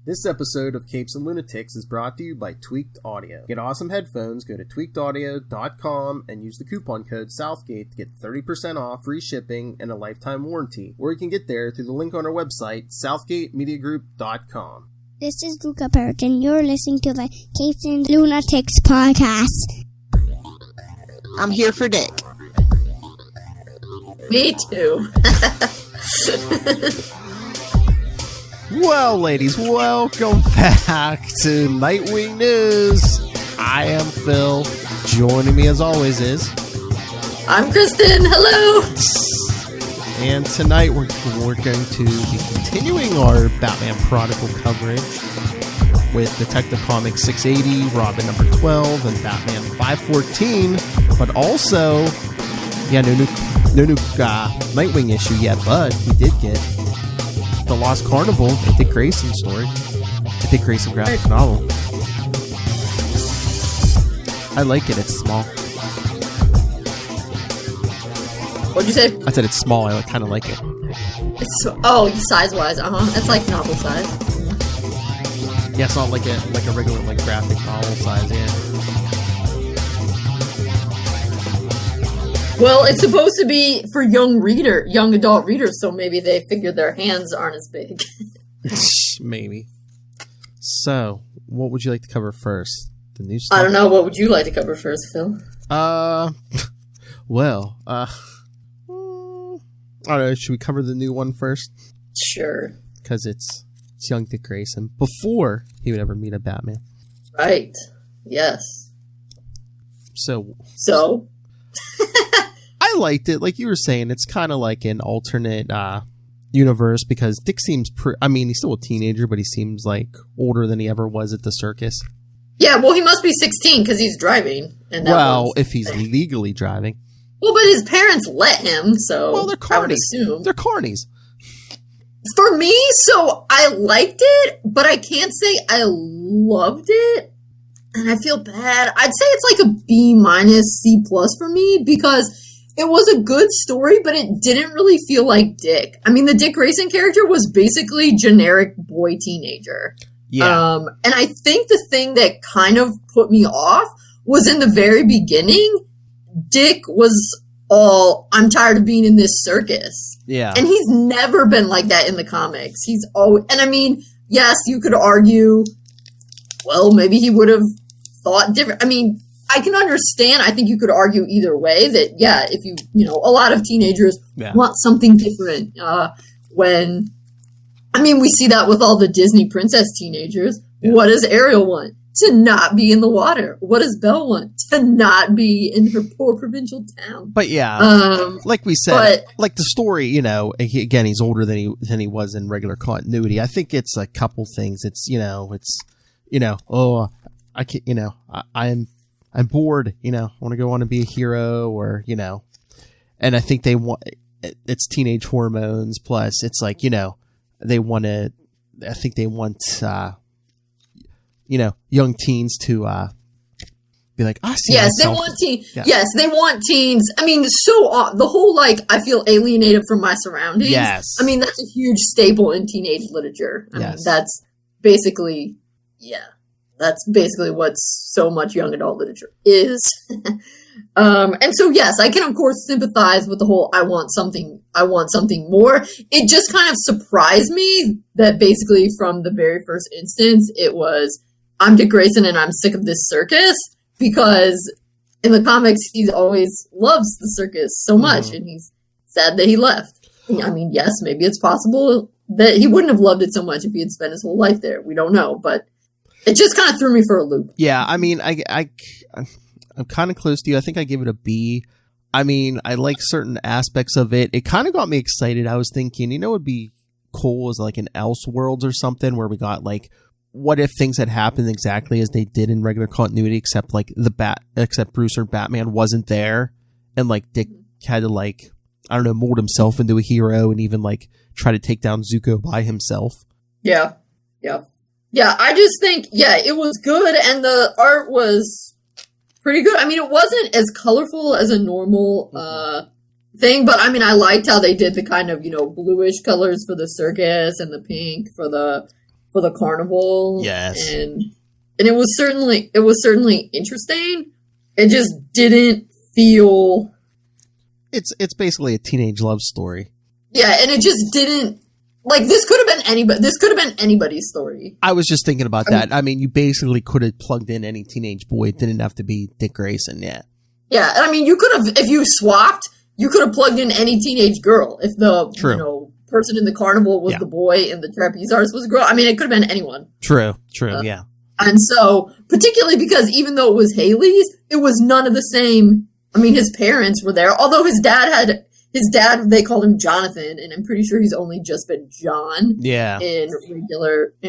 This episode of Capes and Lunatics is brought to you by Tweaked Audio. Get awesome headphones, go to tweakedaudio.com and use the coupon code Southgate to get 30% off, free shipping, and a lifetime warranty. Or you can get there through the link on our website, southgatemediagroup.com. This is Luca Perich, and you're listening to the Capes and Lunatics podcast. I'm here for Dick. Me too. Well, ladies, welcome back to Nightwing News. I am Phil. Joining me, as always, is... I'm Kristen. Hello. And tonight we're going to be continuing our Batman Prodigal coverage with Detective Comics 680, Robin number 12, and Batman 514. But also, no new Nightwing issue yet, but we did get the Lost Carnival, a Dick Grayson story, a Dick Grayson graphic novel. I like it. It's small. What'd you say? I said it's small. I kind of like it. It's size-wise, It's like novel size. Yeah, it's not like a regular graphic novel size. Yeah. Well, it's supposed to be for young adult readers, so maybe they figured their hands aren't as big. Maybe. So, what would you like to cover first? The new stuff? I don't know. What would you like to cover first, Phil? I don't know. Should we cover the new one first? Sure. Because it's young Dick Grayson before he would ever meet a Batman. Right. Yes. So? I liked it. Like you were saying, it's kind of like an alternate universe because Dick seems he's still a teenager, but he seems like older than he ever was at the circus. Yeah, well, he must be 16 because he's driving. And if he's legally driving. Well, but his parents let him, so well, they're carnies. I would assume. They're carnies. For me, so I liked it, but I can't say I loved it. And I feel bad. I'd say it's like a B- C+ for me because it was a good story, but it didn't really feel like Dick. I mean, the Dick Grayson character was basically generic boy teenager. Yeah. And I think the thing that kind of put me off was in the very beginning, Dick was all, I'm tired of being in this circus. Yeah. And he's never been like that in the comics. He's always, and I mean, yes, you could argue, well, maybe he would have thought different. I mean, I can understand. I think you could argue either way that, yeah, if a lot of teenagers want something different. We see that with all the Disney princess teenagers. Yeah. What does Ariel want? To not be in the water. What does Belle want? To not be in her poor provincial town. But yeah, like we said, like the story, he's older than he was in regular continuity. I think it's a couple things. It's, I can't, I'm bored, I want to go on and be a hero or, and I think they want, it's teenage hormones. Plus it's like, they want to, I think they want, young teens to, be like, I see. Yes, they want teens. Yeah. Yes, they want teens. I mean, the whole, I feel alienated from my surroundings. Yes. I mean, that's a huge staple in teenage literature. I mean, that's basically, that's basically what so much young adult literature is. And so, yes, I can, of course, sympathize with the whole, I want something more. It just kind of surprised me that basically from the very first instance, it was, I'm Dick Grayson and I'm sick of this circus, because in the comics, he always loves the circus so much, and he's sad that he left. I mean, yes, maybe it's possible that he wouldn't have loved it so much if he had spent his whole life there. We don't know, but it just kind of threw me for a loop. Yeah, I mean, I'm kind of close to you. I think I give it a B. I mean, I like certain aspects of it. It kind of got me excited. I was thinking, it would be cool as like an Elseworlds or something where we got what if things had happened exactly as they did in regular continuity, except except Bruce or Batman wasn't there, and Dick had to mold himself into a hero and even try to take down Zuko by himself. Yeah. I just think it was good, and the art was pretty good. I mean, it wasn't as colorful as a normal thing, but I mean, I liked how they did the kind of bluish colors for the circus and the pink for the for the carnival. Yes. And it was certainly interesting. It just didn't feel... It's basically a teenage love story. Yeah, and it just didn't... Like, this could have been anybody's story. I was just thinking about that. I mean, you basically could have plugged in any teenage boy. It didn't have to be Dick Grayson, yeah. Yeah, and I mean, you could have, if you swapped, you could have plugged in any teenage girl. If the, person in the carnival was the boy and the trapeze artist was a girl. I mean, it could have been anyone. True, yeah. And so, particularly because even though it was Haley's, it was none of the same. I mean, his parents were there, although his dad, they called him Jonathan, and I'm pretty sure he's only just been John. Yeah. In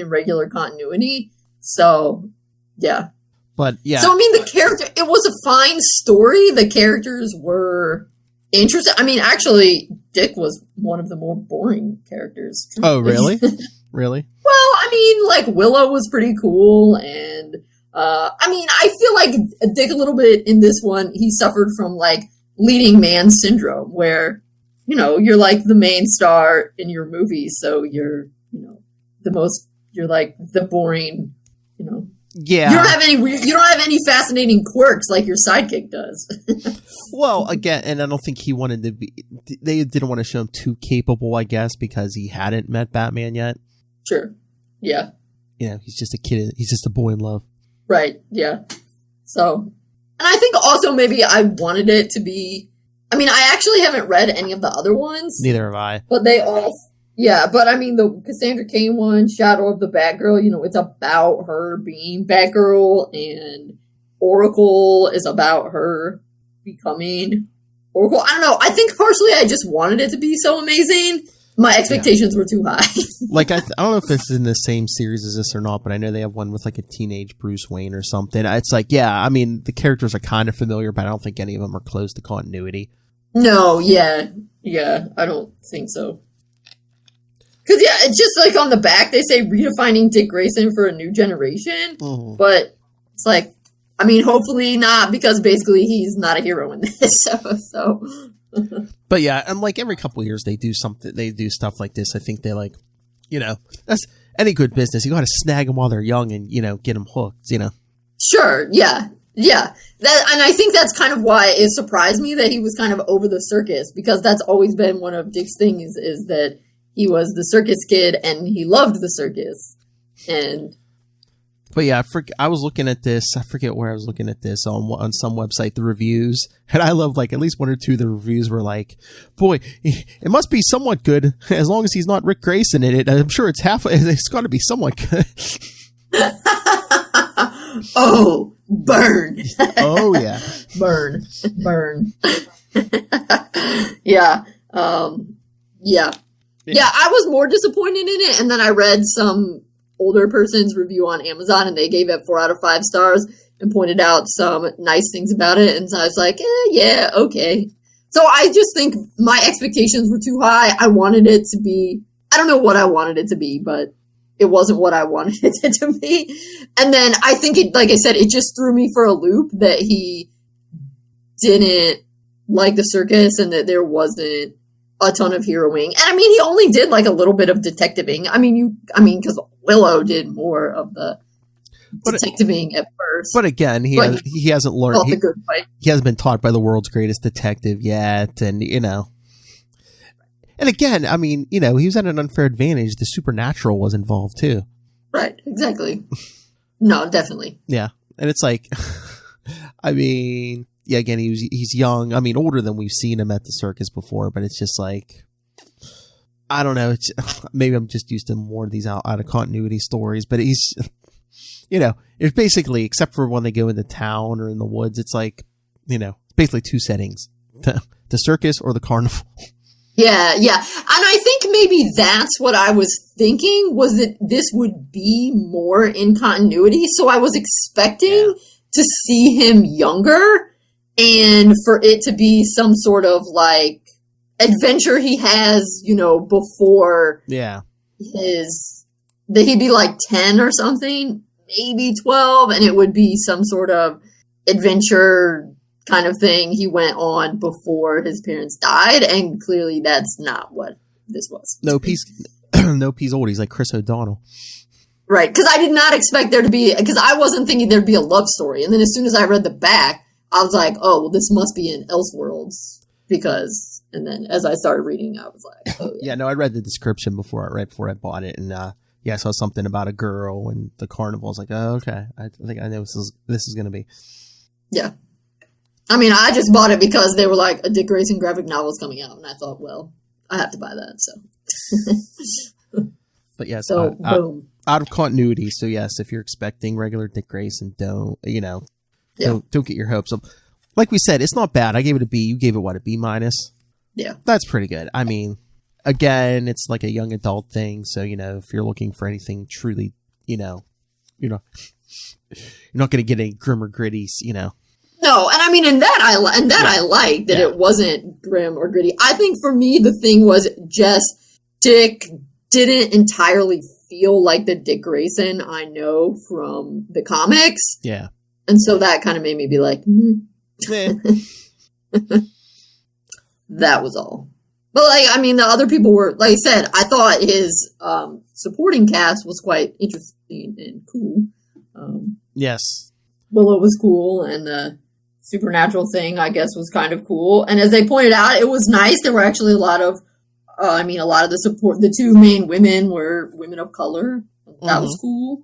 regular continuity. So, yeah. But, yeah. So, I mean, it was a fine story. The characters were interesting. I mean, actually, Dick was one of the more boring characters. Oh, really? Really? Well, I mean, like, Willow was pretty cool, and, I mean, I feel like Dick a little bit in this one, he suffered from, like, leading man syndrome, where, you're like the main star in your movie, so you're, you're like the boring, Yeah. You don't have any fascinating quirks like your sidekick does. Well, again, and I don't think he wanted to be, they didn't want to show him too capable, I guess, because he hadn't met Batman yet. Sure. Yeah. He's just a kid. He's just a boy in love. Right. Yeah. So, and I think also maybe I wanted it to be, I mean, I actually haven't read any of the other ones. Neither have I. But they all, yeah, but I mean, the Cassandra Cain one, Shadow of the Batgirl, it's about her being Batgirl, and Oracle is about her becoming Oracle. I don't know. I think partially I just wanted it to be so amazing. My expectations were too high. Like, I don't know if this is in the same series as this or not, but I know they have one with like a teenage Bruce Wayne or something. It's like, yeah, I mean, the characters are kind of familiar, but I don't think any of them are close to continuity. No, yeah, I don't think so. Because, yeah, it's just like on the back, they say redefining Dick Grayson for a new generation. Mm-hmm. But it's like, I mean, hopefully not, because basically he's not a hero in this. So. But yeah, and like every couple of years they do stuff like this. I think they like, that's any good business. You got to snag them while they're young and, get them hooked, Sure, yeah. Yeah. And I think that's kind of why it surprised me that he was kind of over the circus, because that's always been one of Dick's things, is that he was the circus kid and he loved the circus. But yeah, I was looking at this. I forget where I was looking at this on some website, the reviews. And I love like at least one or two of the reviews were like, boy, it must be somewhat good as long as he's not Rick Grayson in it. I'm sure it's got to be somewhat good. Oh, burn. Oh, yeah. Burn. Yeah. Yeah, I was more disappointed in it. And then I read some older person's review on Amazon, and they gave it 4 out of 5 stars and pointed out some nice things about it. And so I was like, yeah, okay. So I just think my expectations were too high. I wanted it to be, I don't know what I wanted it to be, but it wasn't what I wanted it to be. And then I think it, like I said, it just threw me for a loop that he didn't like the circus and that there wasn't a ton of heroing. And I mean, he only did like a little bit of detectiving. I mean, because Willow did more of the detectiving at first. But again, he hasn't learned. He hasn't been taught by the world's greatest detective yet. And, and again, I mean, he was at an unfair advantage. The supernatural was involved too. Right. Exactly. No, definitely. Yeah. And it's like, I mean, yeah, again, he's young. I mean, older than we've seen him at the circus before, but it's just like, I don't know. Maybe I'm just used to more of these out of continuity stories, but he's, it's basically, except for when they go into town or in the woods, it's like, basically 2 settings, the circus or the carnival. Yeah. And I think maybe that's what I was thinking, was that this would be more in continuity. So I was expecting to see him younger, and for it to be some sort of like adventure he has, before that he'd be like 10 or something, maybe 12, and it would be some sort of adventure kind of thing he went on before his parents died, and clearly that's not what this was. No, he's old. He's like Chris O'Donnell. Right, because I did not expect there to be, because I wasn't thinking there'd be a love story. And then as soon as I read the back, I was like, oh, well, this must be in Elseworlds. Because, and then as I started reading, I was like, oh, yeah. Yeah, no, I read the description right before I bought it. And, I saw something about a girl and the carnival. I was like, oh, okay. I think I know this is going to be. Yeah. I mean, I just bought it because they were like, a Dick Grayson graphic novel is coming out. And I thought, well, I have to buy that, so. But yes, so, boom. Out of continuity. So yes, if you're expecting regular Dick Grayson, don't get your hopes up. Like we said, it's not bad. I gave it a B. You gave it what, a B minus? Yeah. That's pretty good. I mean, again, it's like a young adult thing. So, if you're looking for anything truly, you're not going to get any grim or gritties, No, and I mean, I like that it wasn't grim or gritty. I think for me, the thing was just Dick didn't entirely feel like the Dick Grayson I know from the comics. Yeah. And so that kind of made me be like, that was all. But the other people were, like I said, I thought his supporting cast was quite interesting and cool. Yes. Willow was cool, and the supernatural thing, I guess, was kind of cool. And as they pointed out, it was nice. There were actually a lot of the support, the two main women were women of color. That was cool.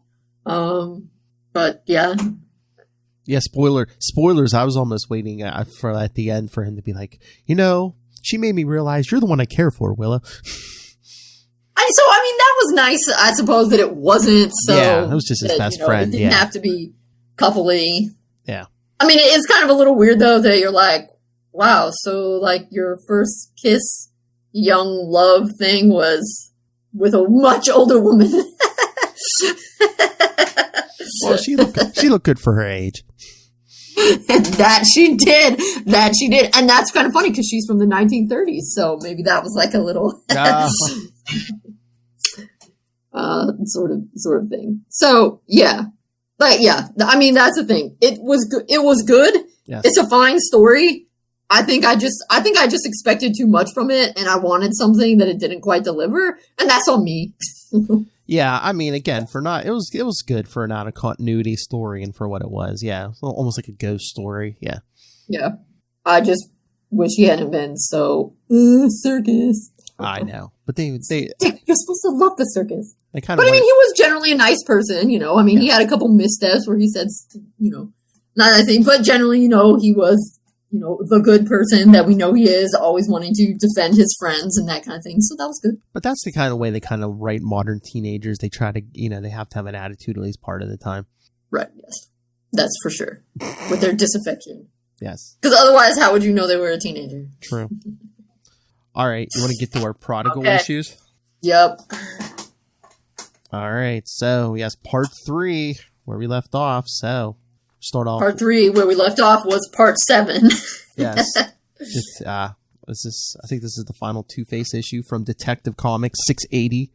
But yeah. Yeah, spoilers. I was almost waiting for at the end for him to be like, she made me realize you're the one I care for, Willow. That was nice. I suppose that it wasn't so. Yeah, it was just his best friend. It didn't have to be coupley. Yeah. I mean, it is kind of a little weird though that you're like, wow, so your first kiss, young love thing was with a much older woman. Well, she looked good for her age. That she did. And that's kind of funny because she's from the 1930s. So maybe that was like a little sort of thing. So yeah. But yeah, I mean, that's the thing. It was good. It was good. Yes. It's a fine story. I think I just expected too much from it, and I wanted something that it didn't quite deliver, and that's on me. Yeah, I mean, again, it was good for an out of continuity story, and for what it was, yeah, almost like a ghost story, yeah. Yeah, I just wish he hadn't been so circus. I know, but they Dick, you're supposed to love the circus. They kind of. But I mean, he was generally a nice person, I mean, he had a couple missteps where he said, not that thing, but generally, he was. The good person that we know he is, always wanting to defend his friends and that kind of thing. So that was good. But that's the kind of way they kind of write modern teenagers. They try to, they have to have an attitude at least part of the time. Right, yes. That's for sure. With their disaffection. Yes. Because otherwise, how would you know they were a teenager? True. All right. You want to get to our Prodigal issues? Yep. All right. So, yes, part 3, where we left off. So, start off. Part 3, where we left off, was part 7. Yes. I think this is the final Two-Face issue from Detective Comics 680.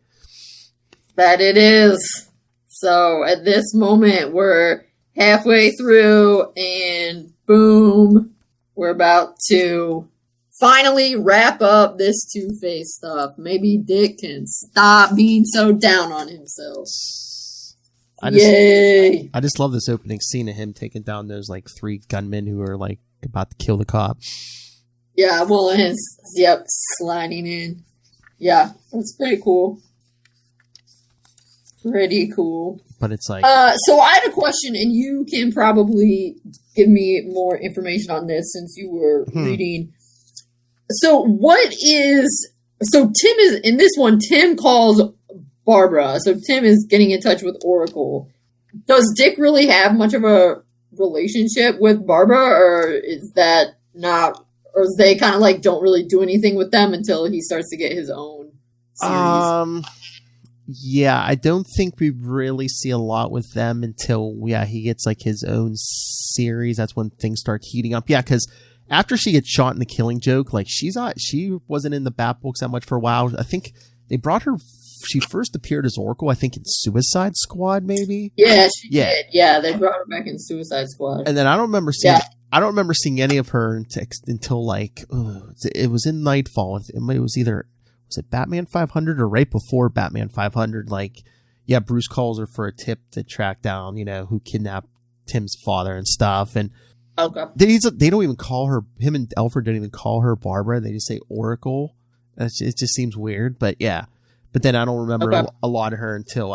That it is. So at this moment, we're halfway through, and boom, we're about to finally wrap up this Two-Face stuff. Maybe Dick can stop being so down on himself. Yay! I just love this opening scene of him taking down those 3 gunmen who are about to kill the cop. Yeah, well, sliding in. Yeah, it's pretty cool. Pretty cool. But it's like... So I had a question, and you can probably give me more information on this since you were reading. So Tim is, in this one, Tim calls Barbara. So Tim is getting in touch with Oracle. Does Dick really have much of a relationship with Barbara, or is that not, or is they kind of don't really do anything with them until he starts to get his own series? Yeah, I don't think we really see a lot with them until he gets his own series. That's when things start heating up. Yeah, because after she gets shot in The Killing Joke, she wasn't in the Bat books that much for a while. I think they brought her. She first appeared as Oracle, I think, in Suicide Squad, maybe. Yeah, she did. Yeah, they brought her back in Suicide Squad. And then I don't remember seeing. Yeah. I don't remember seeing any of her until it was in Nightfall. It was either. Was it Batman 500 or right before Batman 500? Bruce calls her for a tip to track down, who kidnapped Tim's father and stuff. And okay. They don't even call her, him and Alfred don't even call her Barbara. They just say Oracle. It just seems weird, but yeah. But then I don't remember a lot of her until,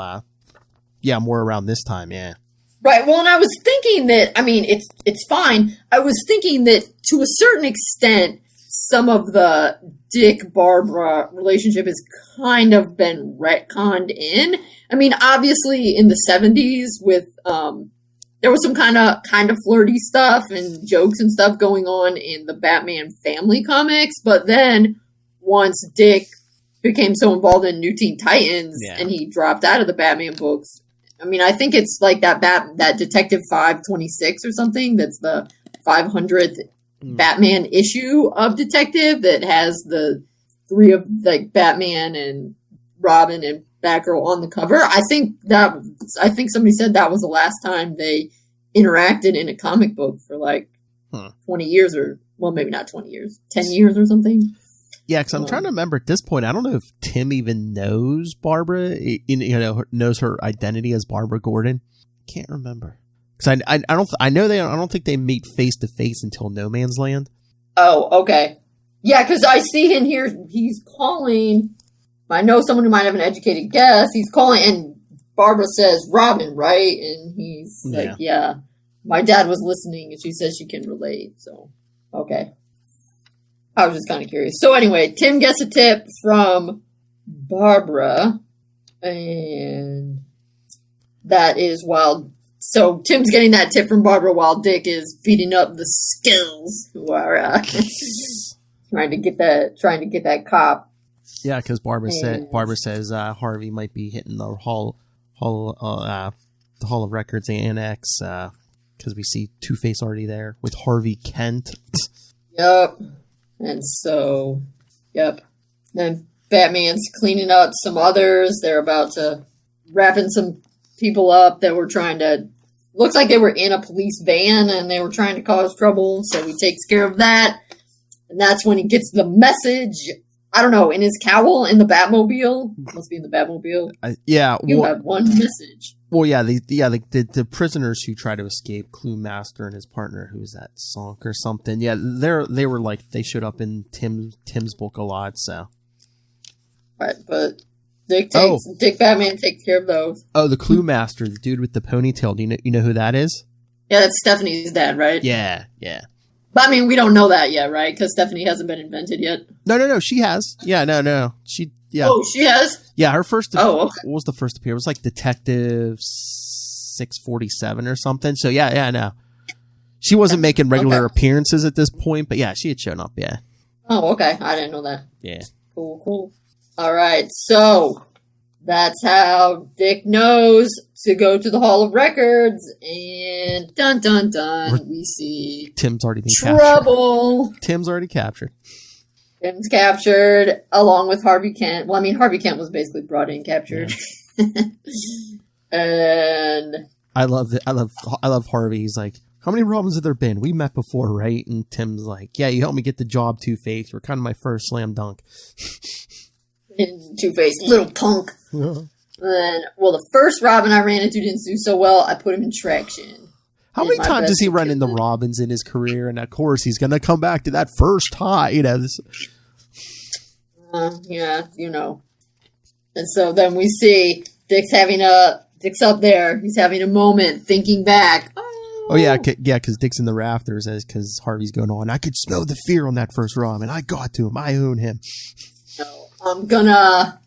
more around this time, yeah. Right, well, and I was thinking that, it's fine. I was thinking that to a certain extent, some of the Dick-Barbara relationship has kind of been retconned in. Obviously in the 70s with, there was some kind of flirty stuff and jokes and stuff going on in the Batman family comics, but then once Dick became so involved in New Teen Titans and he dropped out of the Batman books, I think it's like that Detective 526 or something, that's the 500th Batman issue of Detective that has the three of like Batman and Robin and Batgirl on the cover. I think somebody said that was the last time they interacted in a comic book for 20 years, or well, maybe not 20 years, 10 years or something. Yeah, because I'm trying to remember at this point. I don't know if Tim even knows Barbara, knows her identity as Barbara Gordon. Can't remember because I don't think they meet face to face until No Man's Land. Oh, okay. Yeah, because I see in here he's calling. I know someone who might have an educated guess. He's calling, and Barbara says Robin, right? And he's like, "Yeah, my dad was listening," and she says she can relate. So, okay. I was just kind of curious. So anyway, Tim gets a tip from Barbara, and that is while. So Tim's getting that tip from Barbara while Dick is beating up the Skills, who are trying to get that cop. Yeah, because Barbara says Harvey might be hitting the Hall of Records Annex because we see Two-Face already there with Harvey Kent. Yep. And so, then Batman's cleaning up some others. They're about to wrapping some people up that were looks like they were in a police van and they were trying to cause trouble. So he takes care of that. And that's when he gets the message, I don't know, in his cowl in the Batmobile. Must be in the Batmobile. You have one message. Well, the prisoners who try to escape, Clue Master and his partner, who's that Sonk or something. Yeah, they showed up in Tim's book a lot. So, right, but Dick Batman takes care of those. Oh, the Clue Master, the dude with the ponytail. Do you know who that is? Yeah, that's Stephanie's dad, right? Yeah. But we don't know that yet, right? Because Stephanie hasn't been invented yet. No, she has. Yeah, no, she. Yeah. Oh, she has? Yeah, her first... okay. What was the first appearance? It was like Detective 647 or something. So, no. She wasn't making regular appearances at this point, but yeah, she had shown up, yeah. Oh, okay. I didn't know that. Yeah. Cool. All right, so that's how Dick knows to go to the Hall of Records, and dun, dun, dun, we see... Tim's already been trouble. Captured. Tim's already captured. Tim's captured along with Harvey Kent. Well, Harvey Kent was basically brought in captured. Yeah. And I love Harvey. He's like, how many Robins have there been? We met before, right? And Tim's like, yeah, you helped me get the job, Two-Face. You're kind of my first slam dunk. Two-Face, little punk. Yeah. And, the first Robin I ran into didn't do so well. I put him in traction. How many times does he run into Robins in his career? And of course, he's going to come back to that first high. And so then we see Dick's up there. He's having a moment, thinking back. Oh yeah, because Dick's in the rafters because Harvey's going on. I could smell the fear on that first Robin. I got to him. I own him. No, I'm gonna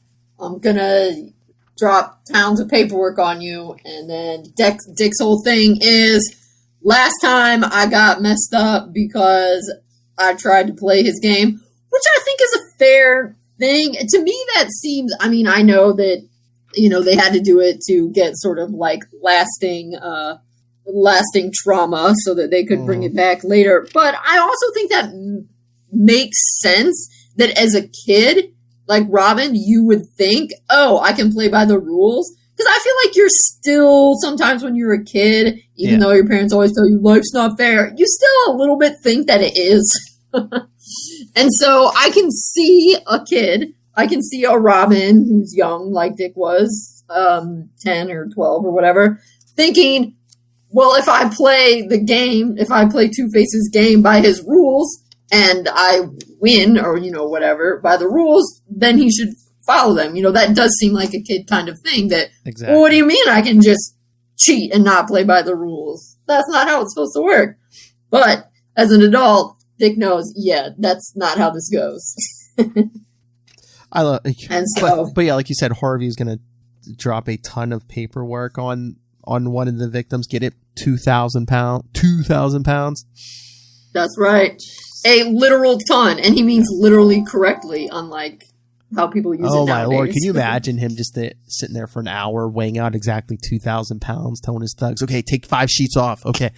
drop pounds of paperwork on you, and then Dick's whole thing is, last time I got messed up because I tried to play his game, which I think is a fair thing. To me, that seems, I know that, they had to do it to get sort of like lasting trauma so that they could bring it back later. But I also think that makes sense that as a kid, like Robin, you would think, oh, I can play by the rules. Because I feel like you're still, sometimes when you're a kid, even though your parents always tell you life's not fair, you still a little bit think that it is. And so I can see a kid, I can see a Robin who's young, like Dick was, 10 or 12 or whatever, thinking, well, if I play Two-Face's game by his rules and I win or, whatever by the rules, then he should follow them. That does seem like a kid kind of thing that, exactly. Well, what do you mean I can just cheat and not play by the rules? That's not how it's supposed to work. But as an adult, Dick knows, yeah, that's not how this goes. I love, but yeah, like you said, Harvey's gonna drop a ton of paperwork on one of the victims. Get it? 2,000 pounds. 2,000 pounds. That's right. A literal ton, and he means literally correctly, unlike how people use it nowadays. Oh my lord! Can you imagine him just sitting there for an hour, weighing out exactly 2,000 pounds, telling his thugs, "Okay, take 5 sheets off." Okay.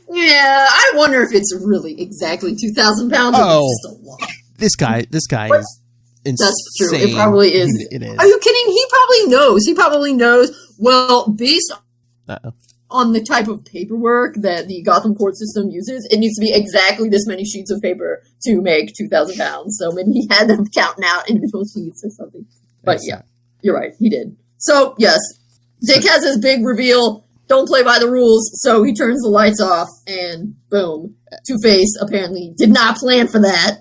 Yeah, I wonder if it's really exactly 2,000 pounds. Or it's just a lot. This guy is insane. That's true. It probably is. It is. Are you kidding? He probably knows. Well, based on the type of paperwork that the Gotham court system uses, it needs to be exactly this many sheets of paper to make 2,000 pounds. So maybe he had them counting out individual sheets or something. But yeah, you're right. He did. So yes, Dick has his big reveal. Don't play by the rules. So he turns the lights off and boom. Two-Face apparently did not plan for that.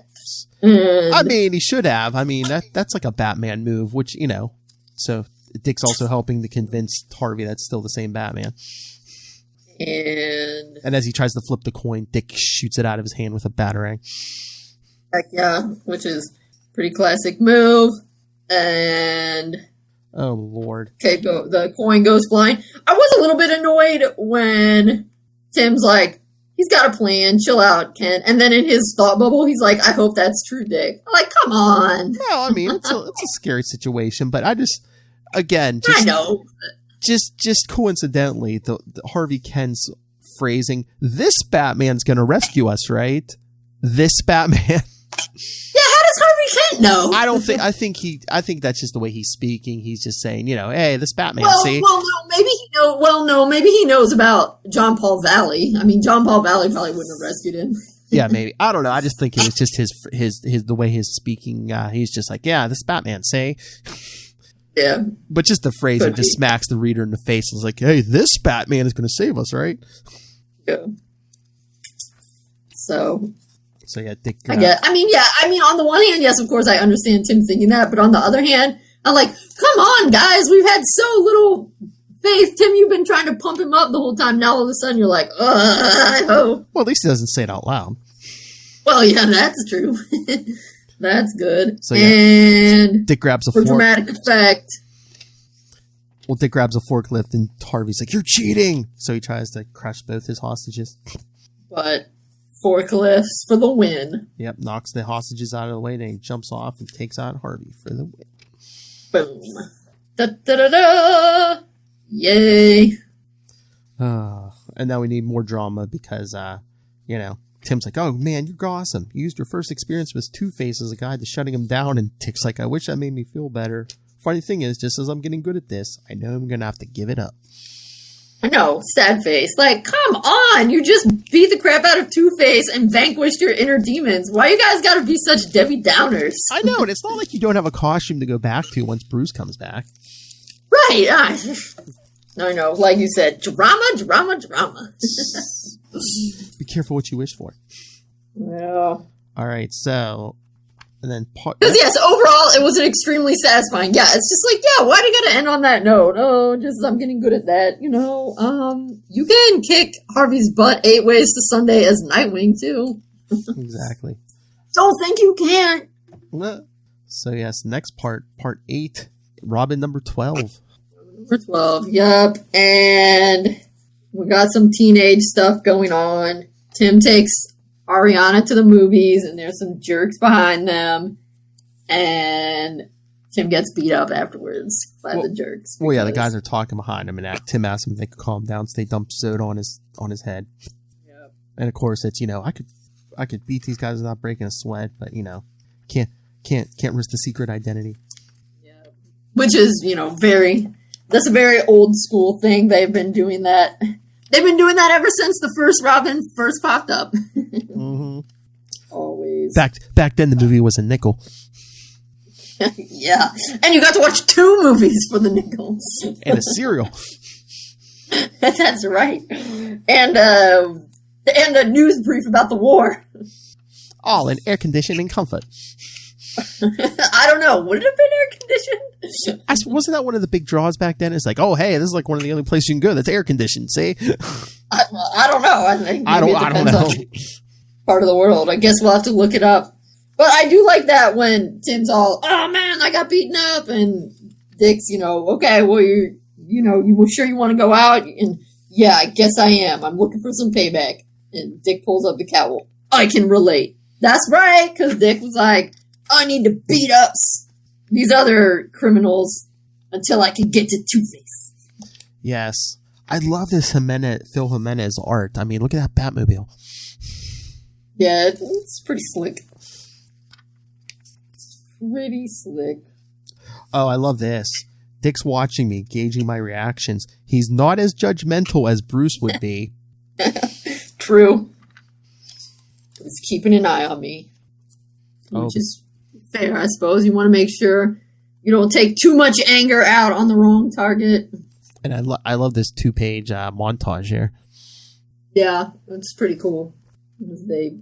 I mean, he should have. I mean, that's like a Batman move, which, so Dick's also helping to convince Harvey that's still the same Batman. And as he tries to flip the coin, Dick shoots it out of his hand with a batarang. Heck yeah, which is pretty classic move. And oh lord. Okay, the coin goes flying. I was a little bit annoyed when Tim's like, he's got a plan, chill out, Ken. And then in his thought bubble, he's like, I hope that's true, Dick. I'm like, come on. Well, I mean, it's a scary situation, but I know. Just coincidentally, the Harvey Kent's phrasing, this Batman's going to rescue us, right? This Batman. Yeah, how does Harvey Kent know? I think that's just the way he's speaking. He's just saying, hey, this Batman, see? Maybe he knows about John Paul Valley. I mean, John Paul Valley probably wouldn't have rescued him. Yeah, maybe. I don't know. I just think it was just his the way he's speaking. He's just like, yeah, this Batman, say. Yeah. But just the phrasing just smacks the reader in the face and is like, hey, this Batman is going to save us, right? Yeah. So yeah, Dick. I mean, on the one hand, yes, of course, I understand Tim thinking that. But on the other hand, I'm like, come on, guys. We've had so little faith. Tim, you've been trying to pump him up the whole time. Now all of a sudden you're like, I hope. Well, at least he doesn't say it out loud. Well, yeah, that's true. That's good. So, yeah. And Dick grabs for dramatic effect. Well, Dick grabs a forklift and Harvey's like, you're cheating. So he tries to crush both his hostages. But forklifts for the win. Yep, knocks the hostages out of the way. Then he jumps off and takes out Harvey for the win. Boom. Da-da-da-da! Yay. And now we need more drama because, Tim's like, oh man, you're awesome. You used your first experience with Two-Face as a guide to shutting him down. And Dick's like, I wish that made me feel better. Funny thing is, just as I'm getting good at this, I know I'm going to have to give it up. I know, sad face. Like, come on, you just beat the crap out of Two-Face and vanquished your inner demons. Why you guys gotta be such Debbie Downers? I know, and it's not like you don't have a costume to go back to once Bruce comes back. Right. I know, like you said, drama. Be careful what you wish for. Yeah. All right, so... And then because yes, overall it was an extremely satisfying. Yeah, it's just like, yeah, why do you gotta end on that note? Oh, just I'm getting good at that, You can kick Harvey's butt 8 ways to Sunday as Nightwing too. Exactly. Don't think you can't. So yes, next part 8, Robin number 12. Number 12, yep, and we got some teenage stuff going on. Tim takes Ariana to the movies, and there's some jerks behind them, and Tim gets beat up afterwards by the jerks. Well, yeah, the guys are talking behind him, and Tim asks him if they could calm down, so they dump soda on his head. Yep. And of course, it's I could beat these guys without breaking a sweat, but can't risk the secret identity. Yeah, which is that's a very old school thing. They've been doing that. They've been doing that ever since the first Robin first popped up. Mm-hmm. Always. Back then, the movie was a nickel. Yeah. And you got to watch 2 movies for the nickels. And a cereal. That's right. And a news brief about the war. All in air conditioning comfort. I don't know. Would it have been air conditioned? Wasn't that one of the big draws back then? It's like, oh, hey, this is like one of the only places you can go that's air conditioned. See? I don't know. I don't know. Part of the world. I guess we'll have to look it up. But I do like that when Tim's all, oh man, I got beaten up, and Dick's, okay, well you sure you want to go out? And yeah, I guess I am. I'm looking for some payback. And Dick pulls up the cowl. I can relate. That's right, because Dick was like, I need to beat up these other criminals until I can get to Two-Face. Yes. I love this Phil Jimenez art. I mean, look at that Batmobile. Yeah, it's pretty slick. Pretty slick. Oh, I love this. Dick's watching me, gauging my reactions. He's not as judgmental as Bruce would be. True. He's keeping an eye on me. Which is fair, I suppose. You want to make sure you don't take too much anger out on the wrong target. And I love this 2-page montage here. Yeah, it's pretty cool. They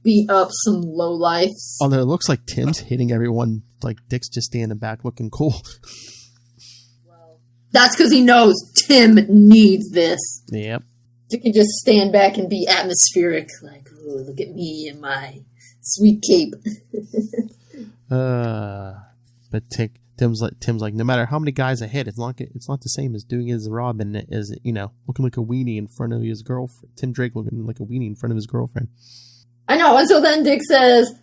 beat up some lowlifes. Although it looks like Tim's hitting everyone, like Dick's just standing back looking cool. Well, that's because he knows Tim needs this. Yep. Dick can just stand back and be atmospheric, like, oh, look at me and my sweet cape. But Tim's like, no matter how many guys I hit, it's not the same as doing his Robin as looking like a weenie in front of his girlfriend. Tim Drake looking like a weenie in front of his girlfriend. I know, and so then Dick says,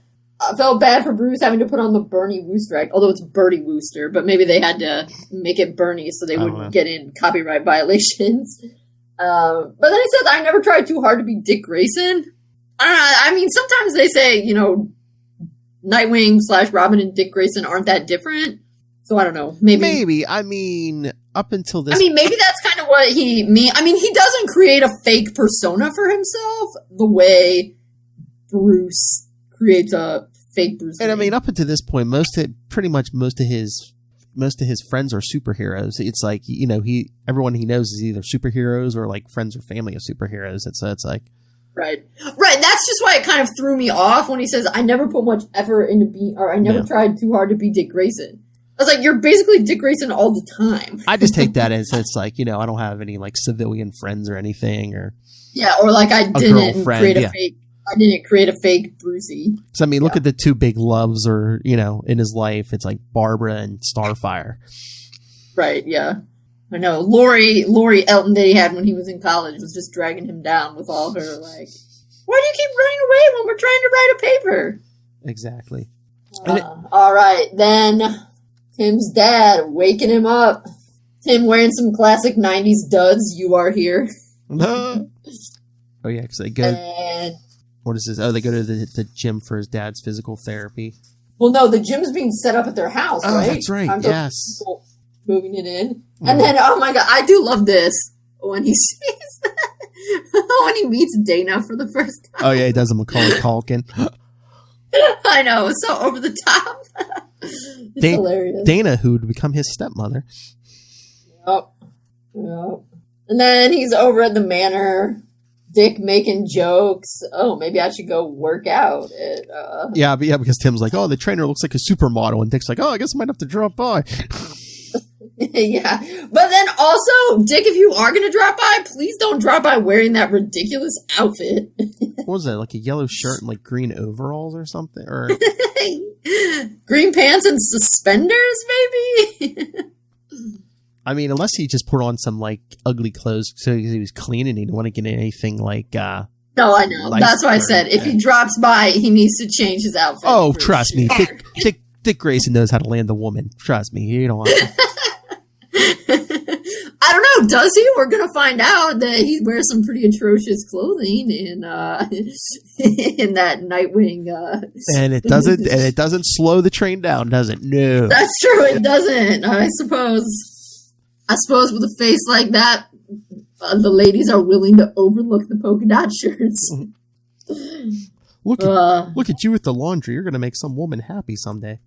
I felt bad for Bruce having to put on the Bernie Wooster act, although it's Bertie Wooster, but maybe they had to make it Bernie so they wouldn't get in copyright violations. But then he says, I never tried too hard to be Dick Grayson. I don't know, I mean, sometimes they say, Nightwing / Robin and Dick Grayson aren't that different. So I don't know. Maybe. I mean, up until this... maybe that's kind of what he means. I mean, he doesn't create a fake persona for himself the way Bruce creates a fake Bruce. And I mean, up until this point, most of his friends are superheroes. It's like, everyone he knows is either superheroes or like friends or family of superheroes. It's like... Right. That's just why it kind of threw me off when he says, I never put much effort into I never tried too hard to be Dick Grayson. I was like, you're basically Dick Grayson all the time. I just take that as it's like, I don't have any like civilian friends or anything, or or like I didn't create a fake Brucey. So I mean, look at the 2 big loves, or in his life, it's like Barbara and Starfire. Right. Yeah. I know. Lori Elton that he had when he was in college was just dragging him down with all her like, why do you keep running away when we're trying to write a paper? Exactly. All right, then. Tim's dad waking him up. Tim wearing some classic 90s duds. You are here. Oh, yeah, because they go... what is this? Oh, they go to the gym for his dad's physical therapy. Well, no, the gym's being set up at their house, right? Oh, that's right, yes. Moving it in. And then, oh my God, I do love this when he sees that. When he meets Dana for the first time. Oh, yeah, he does a Macaulay Culkin. I know, it's so over the top. It's hilarious. Dana, who would become his stepmother. Yep. And then he's over at the manor. Dick making jokes. Oh, maybe I should go work out. Yeah, because Tim's like, oh, the trainer looks like a supermodel. And Dick's like, oh, I guess I might have to drop by. Yeah. But then also, Dick, if you are going to drop by, please don't drop by wearing that ridiculous outfit. What was that? Like a yellow shirt and like green overalls or something? Or green pants and suspenders, maybe? I mean, unless he just put on some like ugly clothes so he was clean and he didn't want to get anything like no, I know. That's why I said if he drops by, he needs to change his outfit. Oh, trust me. Dick Grayson knows how to land a woman. Trust me. You don't want to. I don't know. Does he? We're gonna find out that he wears some pretty atrocious clothing in in that Nightwing. And it doesn't slow the train down, does it? No. That's true. It doesn't. I suppose with a face like that, the ladies are willing to overlook the polka dot shirts. Look at you with the laundry. You're gonna make some woman happy someday.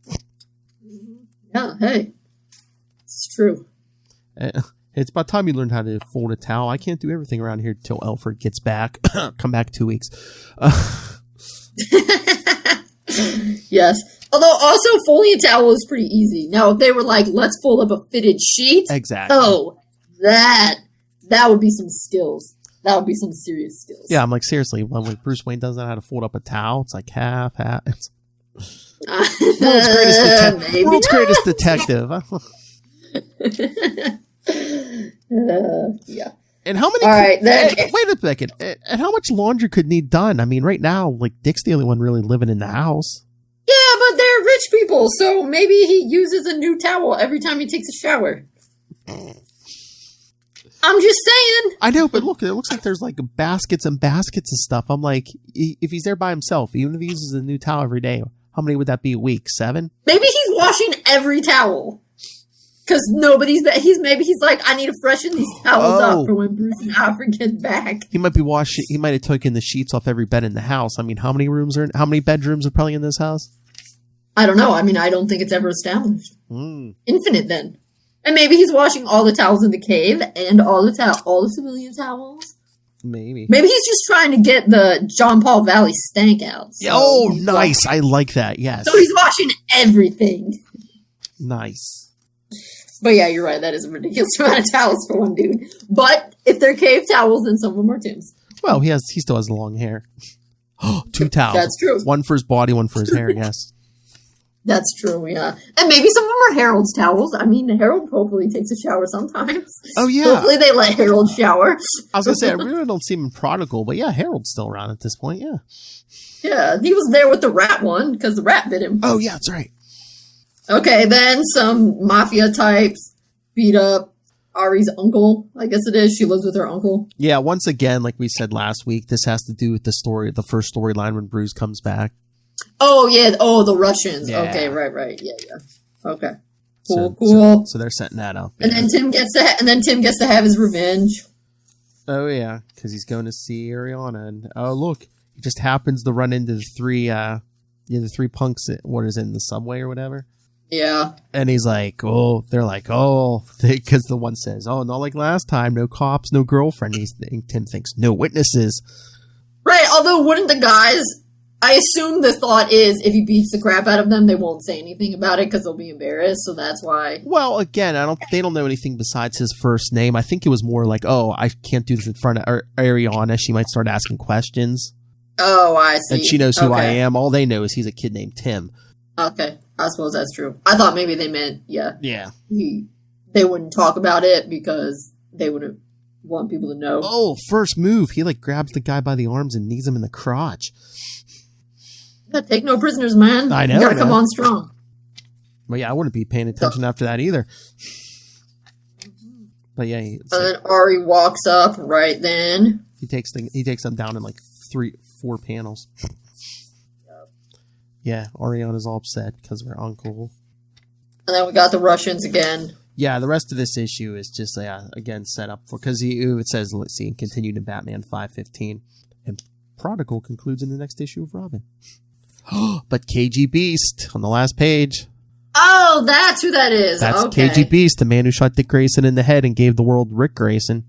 Yeah, hey. It's true. It's about time you learned how to fold a towel. I can't do everything around here till Alfred gets back. Come back 2 weeks. Yes. Although also folding a towel is pretty easy. Now, if they were like, let's fold up a fitted sheet. Exactly. Oh, that would be some skills. That would be some serious skills. Yeah, I'm like, seriously, when Bruce Wayne doesn't know how to fold up a towel, it's like half. It's world's greatest detective. Yeah. And how many? All right, then. Wait a second. And how much laundry could need done? I mean, right now, like Dick's the only one really living in the house. Yeah, but they're rich people, so maybe he uses a new towel every time he takes a shower. I'm just saying. I know, but look, it looks like there's like baskets and baskets of stuff. I'm like, if he's there by himself, even if he uses a new towel every day, how many would that be a week? 7? Maybe he's washing every towel. Because he's like, I need to freshen these towels up for when Bruce and Alfred get back. He might be he might have taken the sheets off every bed in the house. I mean, how many bedrooms are probably in this house? I don't know. I mean, I don't think it's ever established. Infinite then. And maybe he's washing all the towels in the cave and all the civilian towels. Maybe he's just trying to get the John Paul Valley stank out. So nice. I like that. Yes. So he's washing everything. Nice. But yeah, you're right. That is a ridiculous amount of towels for one dude. But if they're cave towels, then some of them are Tim's. Well, he still has long hair. 2 towels. That's true. One for his body, one for his hair. Yes. That's true. Yeah, and maybe some of them are Harold's towels. I mean, Harold hopefully takes a shower sometimes. Oh yeah. Hopefully they let Harold shower. I was gonna say I really don't see him in Prodigal, but yeah, Harold's still around at this point. Yeah. Yeah, he was there with the rat one because the rat bit him. Oh yeah, that's right. Okay, then some mafia types beat up Ari's uncle, I guess it is. She lives with her uncle. Yeah, once again, like we said last week, this has to do with the first storyline when Bruce comes back. Oh, yeah. Oh, the Russians. Yeah. Okay, right. Yeah. Okay. Cool. So they're setting that up. And then Tim gets to have his revenge. Oh, yeah, because he's going to see Ariana. And, oh, look, he just happens to run into the three punks, in the subway or whatever. Yeah. And he's like, because the one says, oh, not like last time, no cops, no girlfriend. Tim thinks, no witnesses. Right, although wouldn't the guys, I assume the thought is if he beats the crap out of them, they won't say anything about it because they'll be embarrassed, so that's why. Well, again, they don't know anything besides his first name. I think it was more like, oh, I can't do this in front of Ariana. She might start asking questions. Oh, I see. And she knows who I am. All they know is he's a kid named Tim. Okay. I suppose that's true. I thought maybe they meant, yeah. They wouldn't talk about it because they wouldn't want people to know. Oh, first move. He grabs the guy by the arms and knees him in the crotch. Yeah, take no prisoners, man. I know. You gotta come on strong. Well, yeah, I wouldn't be paying attention after that either. But yeah. Then Ari walks up right then. He takes them down in 4 panels. Yeah, Ariana's all upset because of her uncle. And then we got the Russians again. Yeah, the rest of this issue is just, again, set up for... Because it says, let's see, continued in Batman 515. And Prodigal concludes in the next issue of Robin. But KG Beast on the last page. Oh, that's who that is. That's okay. KG Beast, the man who shot Dick Grayson in the head and gave the world Rick Grayson.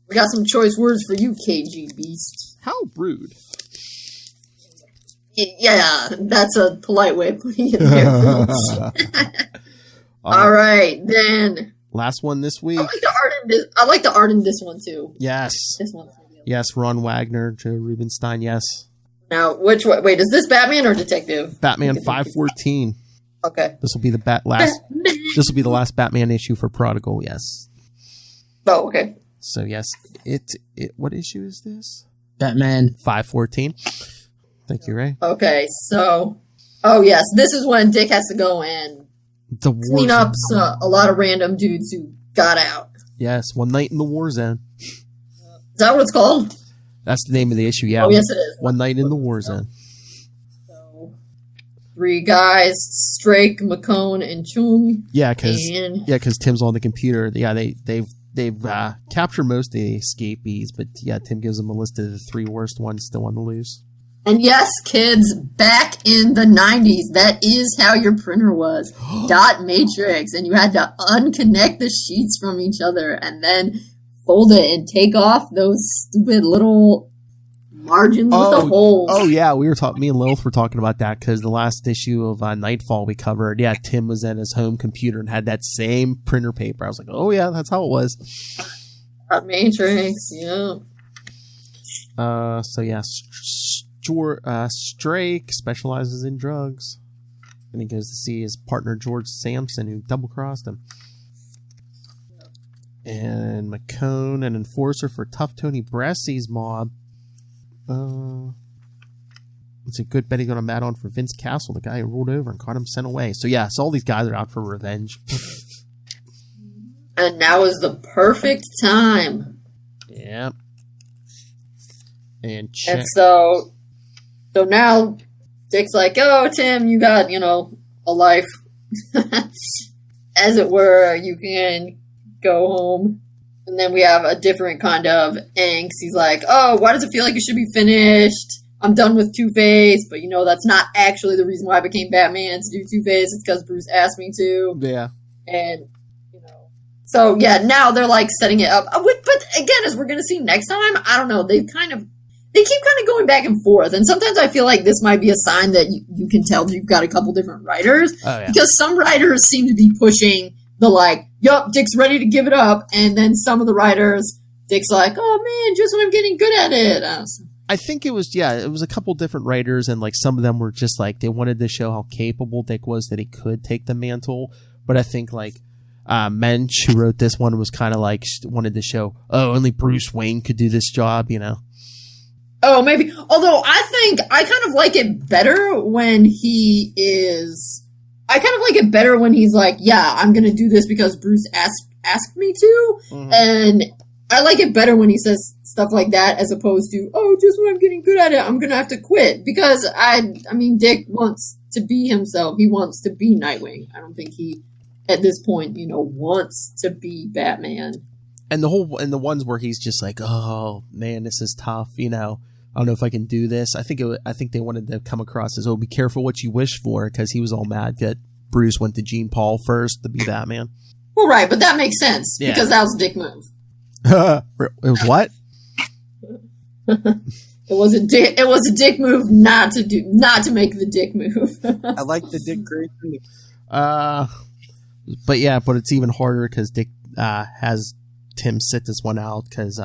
We got some choice words for you, KG Beast. How rude. Yeah, that's a polite way of putting it there. All right, then. Last one this week. I like the art in this one, too. Yes. This one. Yes, Ron Wagner, Joe Rubenstein, yes. Now, which one? Wait, is this Batman or Detective? Batman 514. Okay. This will be This will be the last Batman issue for Prodigal, yes. Oh, okay. So, yes, what issue is this? Batman 514. Thank you, Ray. Okay, so, yes, this is when Dick has to go and clean up a lot of random dudes who got out. Yes, One Night in the War Zone. Is that what it's called? That's the name of the issue, yeah. Oh, yes, it is. One Night in the War Zone. So, 3 guys, Strake, McCone, and Chung. Yeah, because Tim's on the computer. Yeah, they've captured most of the escapees, but yeah, Tim gives them a list of the 3 worst ones still on the loose. And yes, kids, back in the 90s, that is how your printer was. Dot matrix. And you had to unconnect the sheets from each other and then fold it and take off those stupid little margins with the holes. Oh, yeah. Me and Lilith were talking about that because the last issue of Nightfall we covered, yeah, Tim was at his home computer and had that same printer paper. I was like, oh, yeah, that's how it was. Dot matrix, yeah. So, yeah, Strake specializes in drugs. And he goes to see his partner, George Sampson, who double-crossed him. And McCone, an enforcer for Tough Tony Bressy's mob. It's a good bet he's going to mat on for Vince Castle, the guy who rolled over and caught him sent away. So, yeah, all these guys are out for revenge. And now is the perfect time. Yeah. And so now Dick's like, oh, Tim, you got, a life. As it were, you can go home. And then we have a different kind of angst. He's like, oh, why does it feel like it should be finished? I'm done with Two-Face, but that's not actually the reason why I became Batman, to do Two-Face. It's because Bruce asked me to. Yeah. And, so yeah, now they're like setting it up. But again, as we're going to see next time, I don't know, they keep kind of going back and forth. And sometimes I feel like this might be a sign that you can tell you've got a couple different writers. Oh, yeah. Because some writers seem to be pushing the yup, Dick's ready to give it up. And then some of the writers, Dick's like, oh man, just when I'm getting good at it. I think it was a couple different writers, and some of them were just they wanted to show how capable Dick was that he could take the mantle. But I think Mensch, who wrote this one, was kind of wanted to show, oh, only Bruce Wayne could do this job, Oh, maybe. Although I think I kind of like it better when he is. I kind of like it better when he's like, yeah, I'm going to do this because Bruce asked me to. Mm-hmm. And I like it better when he says stuff like that as opposed to, oh, just when I'm getting good at it, I'm going to have to quit. Because, Dick wants to be himself. He wants to be Nightwing. I don't think he, at this point, wants to be Batman. And the ones where he's just like, oh, man, this is tough, I don't know if I can do this. I think they wanted to come across as, oh, be careful what you wish for, because he was all mad that Bruce went to Jean Paul first to be Batman. Well, right, but that makes sense, because that was a Dick move. It was what? It was a Dick move not to make the Dick move. I like the Dick Grayson. But it's even harder because Dick has Tim sit this one out because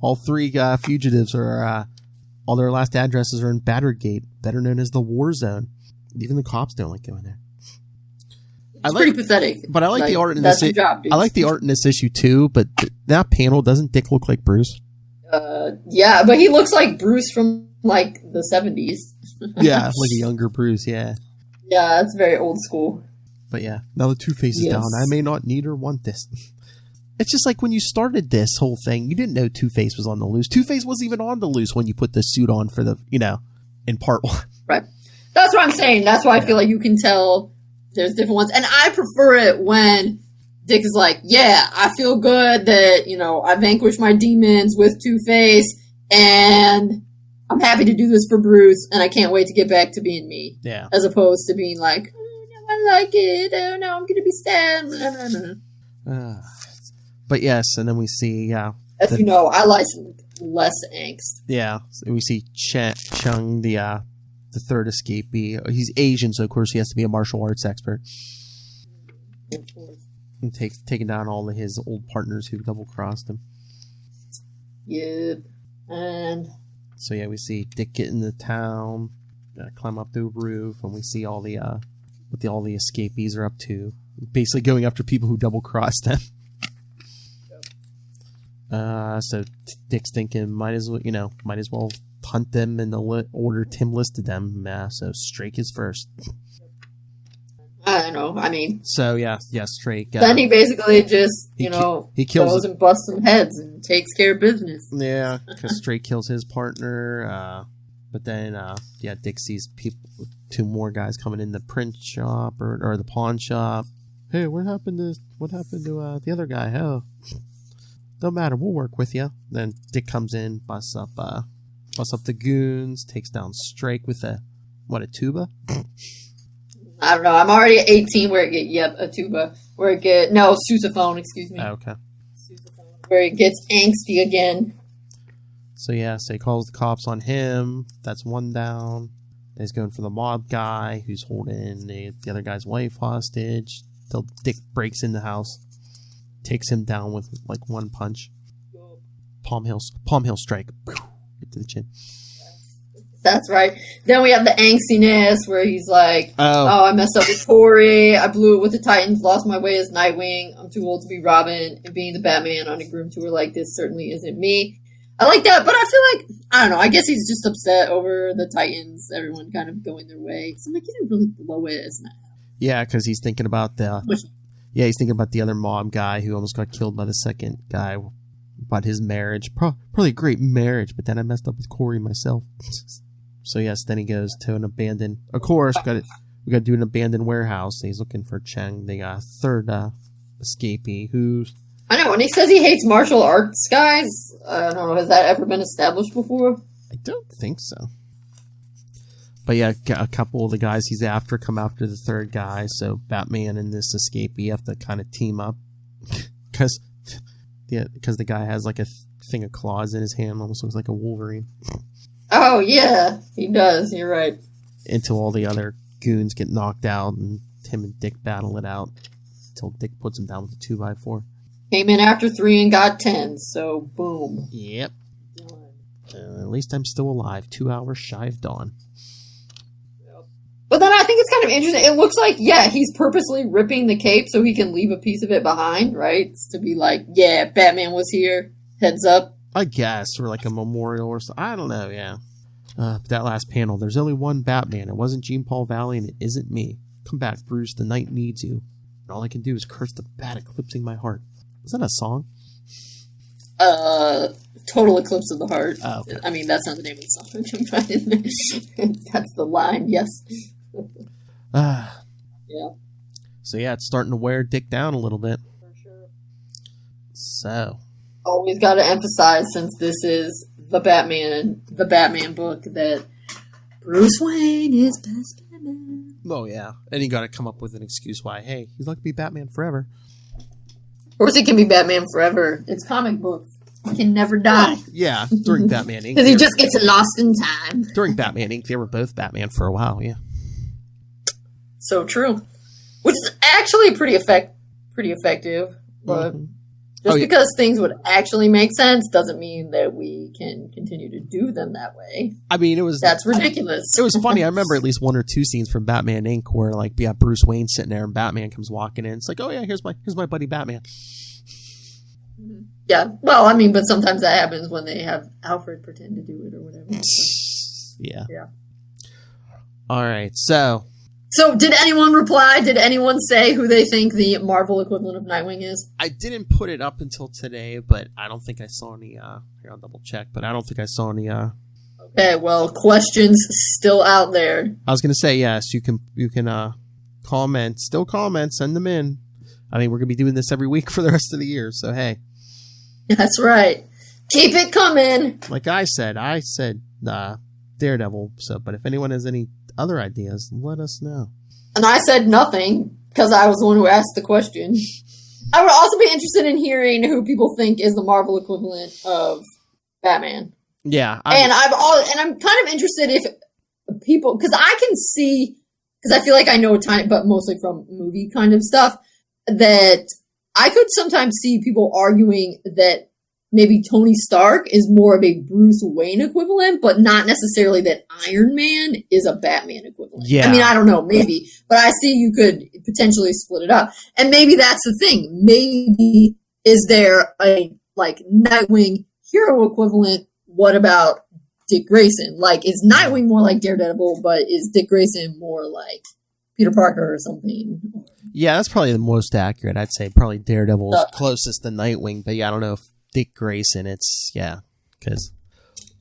all three fugitives are all their last addresses are in Battergate, better known as the War Zone. Even the cops don't like going there. It's pretty pathetic. But I like the art in this. I like the art in this issue too. But that panel, doesn't Dick look like Bruce? Yeah, but he looks like Bruce from the 70s. Yeah, like a younger Bruce. Yeah. Yeah, that's very old school. But yeah, now the Two-Face is down. I may not need or want this. It's just like when you started this whole thing, you didn't know Two-Face was on the loose. Two-Face wasn't even on the loose when you put the suit on for the, in part one. Right. That's what I'm saying. That's why I feel like you can tell there's different ones. And I prefer it when Dick is like, yeah, I feel good that, I vanquished my demons with Two-Face and I'm happy to do this for Bruce and I can't wait to get back to being me. Yeah. As opposed to being like, oh, no, I like it. Oh, no, I'm going to be sad. But yes, and then we see, as you know, I like less angst. Yeah, so we see Chung, the third escapee. He's Asian, so of course he has to be a martial arts expert. And taking down all of his old partners who double-crossed him. Yep. And so yeah, we see Dick get into town, climb up the roof, and we see all the what all the escapees are up to. Basically going after people who double-crossed them. So Dick's thinking might as well hunt them in the order Tim listed them. So Strake is first. I don't know. So yeah, Strake. Then he basically just he kills goes and busts some heads and takes care of business. Yeah, because Strake kills his partner. But then Dick sees two more guys coming in the print shop or the pawn shop. Hey, what happened to the other guy? Oh. Don't matter, we'll work with you. Then Dick comes in, busts up busts up the goons, takes down Strike with a tuba? I don't know. I'm already at 18 where it get, a tuba. Where it get, no, sousaphone, excuse me. Okay. Sousaphone, where it gets angsty again. So he calls the cops on him. That's one down. Then he's going for the mob guy who's holding the other guy's wife hostage. Till Dick breaks in the house. Takes him down with like one punch. Palm Hill strike. Right to the chin. That's right. Then we have the angstiness where he's like, oh, I messed up with Corey. I blew it with the Titans, lost my way as Nightwing. I'm too old to be Robin. And being the Batman on a groom tour like this certainly isn't me. I like that, but I feel like, I don't know, I guess he's just upset over the Titans, everyone kind of going their way. So I'm like, he didn't really blow it as that. Yeah, because he's thinking about he's thinking about the other mob guy who almost got killed by the second guy, about his marriage. Probably a great marriage, but then I messed up with Corey myself. So yes, then he goes to an abandoned, of course, we got to do an abandoned warehouse. He's looking for Cheng. They got a third escapee who's... I know, when he says he hates martial arts guys, I don't know, has that ever been established before? I don't think so. But yeah, a couple of the guys he's after come after the third guy, so Batman and this escapee have to kind of team up. Because the guy has like a thing of claws in his hand, almost looks like a Wolverine. Oh, yeah, he does, you're right. Until all the other goons get knocked out, and him and Dick battle it out, until Dick puts him down with a 2x4. Came in after 3 and got 10, so boom. Yep. At least I'm still alive, 2 hours shy of dawn. But then I think it's kind of interesting. It looks like, yeah, he's purposely ripping the cape so he can leave a piece of it behind, right? It's to be like, yeah, Batman was here, heads up. I guess, or like a memorial or something. I don't know, yeah. But that last panel, there's only one Batman. It wasn't Jean Paul Valley, and it isn't me. Come back, Bruce, the night needs you. And all I can do is curse the bat eclipsing my heart. Is that a song? Total Eclipse of the Heart. Oh, okay. I mean, that's not the name of the song. That's the line, yes. Yeah. So yeah, it's starting to wear Dick down a little bit. For sure. So. Always got to emphasize, since this is the Batman book, that Bruce Wayne is best Batman. Oh yeah, and you got to come up with an excuse why. Hey, he's not gonna be Batman forever. Of course, he can be Batman forever. It's comic books. He can never die. Yeah, during Batman Inc. Because he just gets lost in time. During Batman Inc., they were both Batman for a while, yeah. So true. Which is actually pretty effective. But because things would actually make sense doesn't mean that we can continue to do them that way. I mean, that's ridiculous. It was funny. I remember at least 1 or 2 scenes from Batman Inc. where, like, yeah, Bruce Wayne sitting there and Batman comes walking in. It's like, oh yeah, here's my buddy Batman. Yeah, well, I mean, but sometimes that happens when they have Alfred pretend to do it or whatever. So, yeah. All right, so did anyone reply? Did anyone say who they think the Marvel equivalent of Nightwing is? I didn't put it up until today, but I don't think I saw any, here, I'll double check, but I don't think I saw any, Okay, well, questions still out there. I was going to say, yes, you can comment, send them in. I mean, we're going to be doing this every week for the rest of the year, so hey. That's right. Keep it coming. Like I said Daredevil, but if anyone has any other ideas, let us know. And I said nothing, because I was the one who asked the question. I would also be interested in hearing who people think is the Marvel equivalent of Batman. Yeah. I'm kind of interested if people, because I can see, because I feel like I know a tiny, but mostly from movie kind of stuff, that I could sometimes see people arguing that maybe Tony Stark is more of a Bruce Wayne equivalent, but not necessarily that Iron Man is a Batman equivalent. Yeah. I mean, I don't know, maybe. But I see you could potentially split it up. And maybe that's the thing. Maybe is there a, like, Nightwing hero equivalent? What about Dick Grayson? Like, is Nightwing more like Daredevil, but is Dick Grayson more like Peter Parker or something? Yeah, that's probably the most accurate. I'd say probably Daredevil's closest to Nightwing, but yeah, I don't know if Dick Grayson, because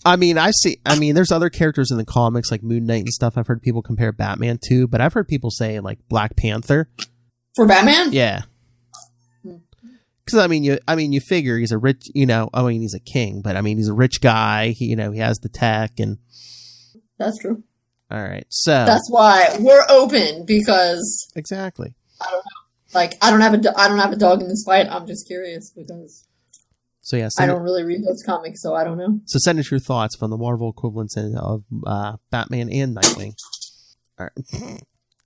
there's other characters in the comics like Moon Knight and stuff I've heard people compare Batman to, but I've heard people say like Black Panther. For Batman? Yeah. Because I mean, you figure he's a rich, he's a king, but I mean, he's a rich guy. He has the tech, and that's true. All right, so that's why we're open, because exactly. I don't know. Like, I don't have a dog in this fight. I'm just curious because. So yeah, I don't really read those comics, so I don't know. So send us your thoughts from the Marvel equivalents of Batman and Nightwing. All right.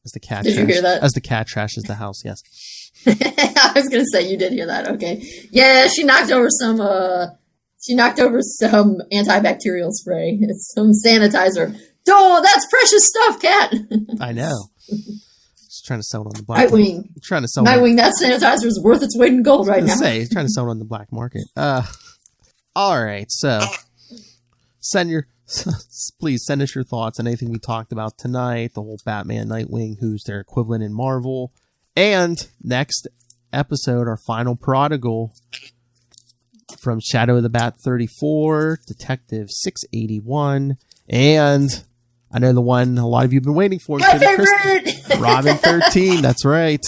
As the cat. Did you hear that? As the cat trashes the house, yes. I was gonna say you did hear that. Okay, yeah, she knocked over some antibacterial spray. It's some sanitizer. Oh, that's precious stuff, Cat. I know. He's trying to sell it on the black. Nightwing. That sanitizer is worth its weight in gold right now. He's trying to sell it on the black market. All right, so please send us your thoughts on anything we talked about tonight. The whole Batman, Nightwing, who's their equivalent in Marvel. And next episode, our final Prodigal from Shadow of the Bat 34, Detective 681, and I know the one a lot of you have been waiting for. My favorite! Kristen, Robin 13, that's right.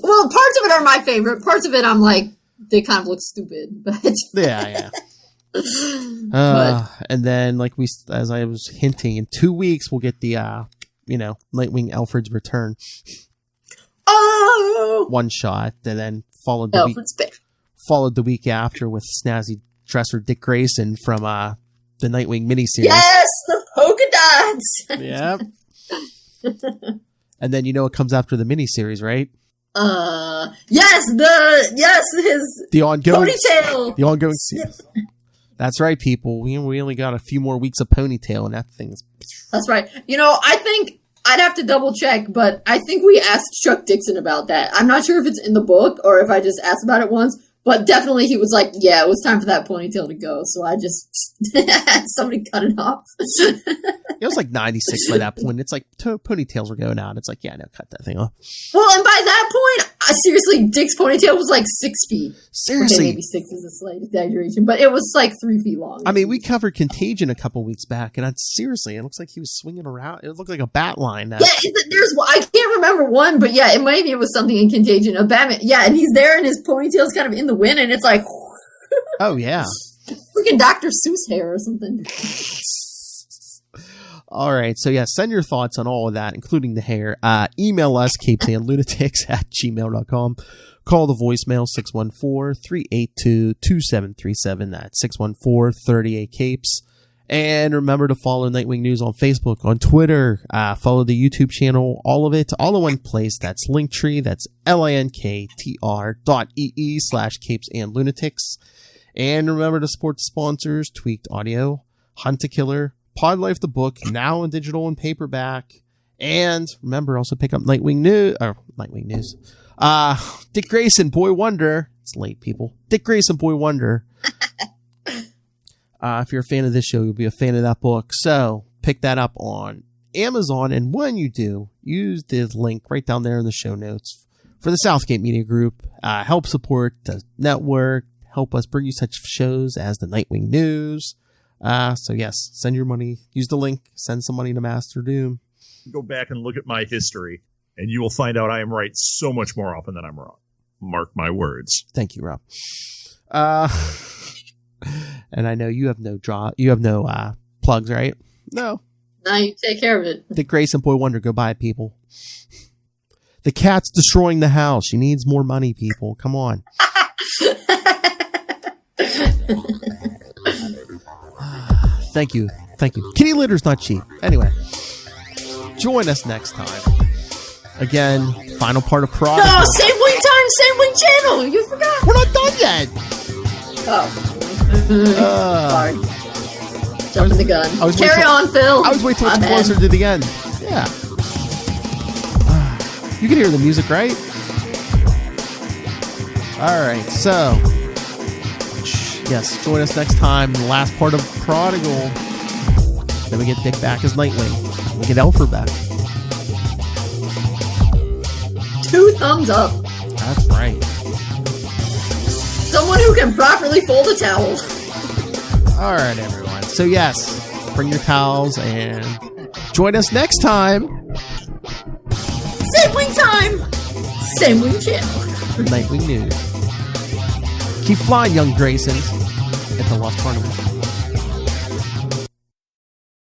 Well, parts of it are my favorite. Parts of it I'm like, they kind of look stupid. But yeah. And then, as I was hinting, in 2 weeks we'll get the, Nightwing Alfred's Return. Oh! One shot, and then followed the week after with snazzy dresser Dick Grayson from the Nightwing miniseries. Yes, the polka dots. Yep. And then it comes after the miniseries, right? The ongoing ponytail. The ongoing series. That's right, people. We only got a few more weeks of ponytail, and that thing's. That's right. I think. I'd have to double check, but I think we asked Chuck Dixon about that. I'm not sure if it's in the book or if I just asked about it once, but definitely he was like, yeah, it was time for that ponytail to go. So I just had somebody cut it off. It was like 96 by that point. It's like ponytails were going out. It's like, yeah, no, cut that thing off. Well, and by that point, seriously, Dick's ponytail was like 6 feet. Seriously. Okay, maybe 6 is a slight exaggeration, but it was like 3 feet long. I mean, we covered Contagion a couple weeks back, and seriously, it looks like he was swinging around. It looked like a bat line. Yeah, I can't remember one, but yeah, maybe it was something in Contagion. A Batman, yeah, and he's there, and his ponytail's kind of in the wind, and it's like, oh yeah, freaking Dr. Seuss hair or something. All right, so yeah, send your thoughts on all of that, including the hair. Email us, capesandlunatics@gmail.com. Call the voicemail, 614-382-2737. That's 614-38-CAPES. And remember to follow Nightwing News on Facebook, on Twitter. Follow the YouTube channel, all of it, all in one place. That's Linktree. That's linktr.ee/capesandlunatics. And remember to support the sponsors, Tweaked Audio, Hunt a Killer, Pod Life the book, now in digital and paperback. And remember, also pick up Nightwing News. Dick Grayson, Boy Wonder. It's late, people. Dick Grayson, Boy Wonder. If you're a fan of this show, you'll be a fan of that book. So pick that up on Amazon. And when you do, use the link right down there in the show notes for the Southgate Media Group. Help support the network. Help us bring you such shows as the Nightwing News. So yes, send your money. Use the link. Send some money to Master Doom. Go back and look at my history, and you will find out I am right so much more often than I'm wrong. Mark my words. Thank you, Rob. And I know you have no plugs, right? No. No, you take care of it. Dick Grayson, Boy Wonder, go buy it, people. The cat's destroying the house. She needs more money, people. Come on. Thank you. Kitty litter's not cheap. Anyway, join us next time. Again, final part of Prodigal. No, same wing time, same wing channel. You forgot. We're not done yet. Oh. Sorry. Jumping the gun. Carry on, Phil. I was waiting till it's closer to the end. Yeah. You can hear the music, right? All right, so yes, join us next time in the last part of Prodigal. Then we get Dick back as Nightwing. We get Alfred back. 2 thumbs up. That's right. Someone who can properly fold a towel. All right, everyone. So yes, bring your towels and join us next time. Same wing time, same wing channel. Nightwing News. Keep flying, young Graysons. At the Lost Carnival.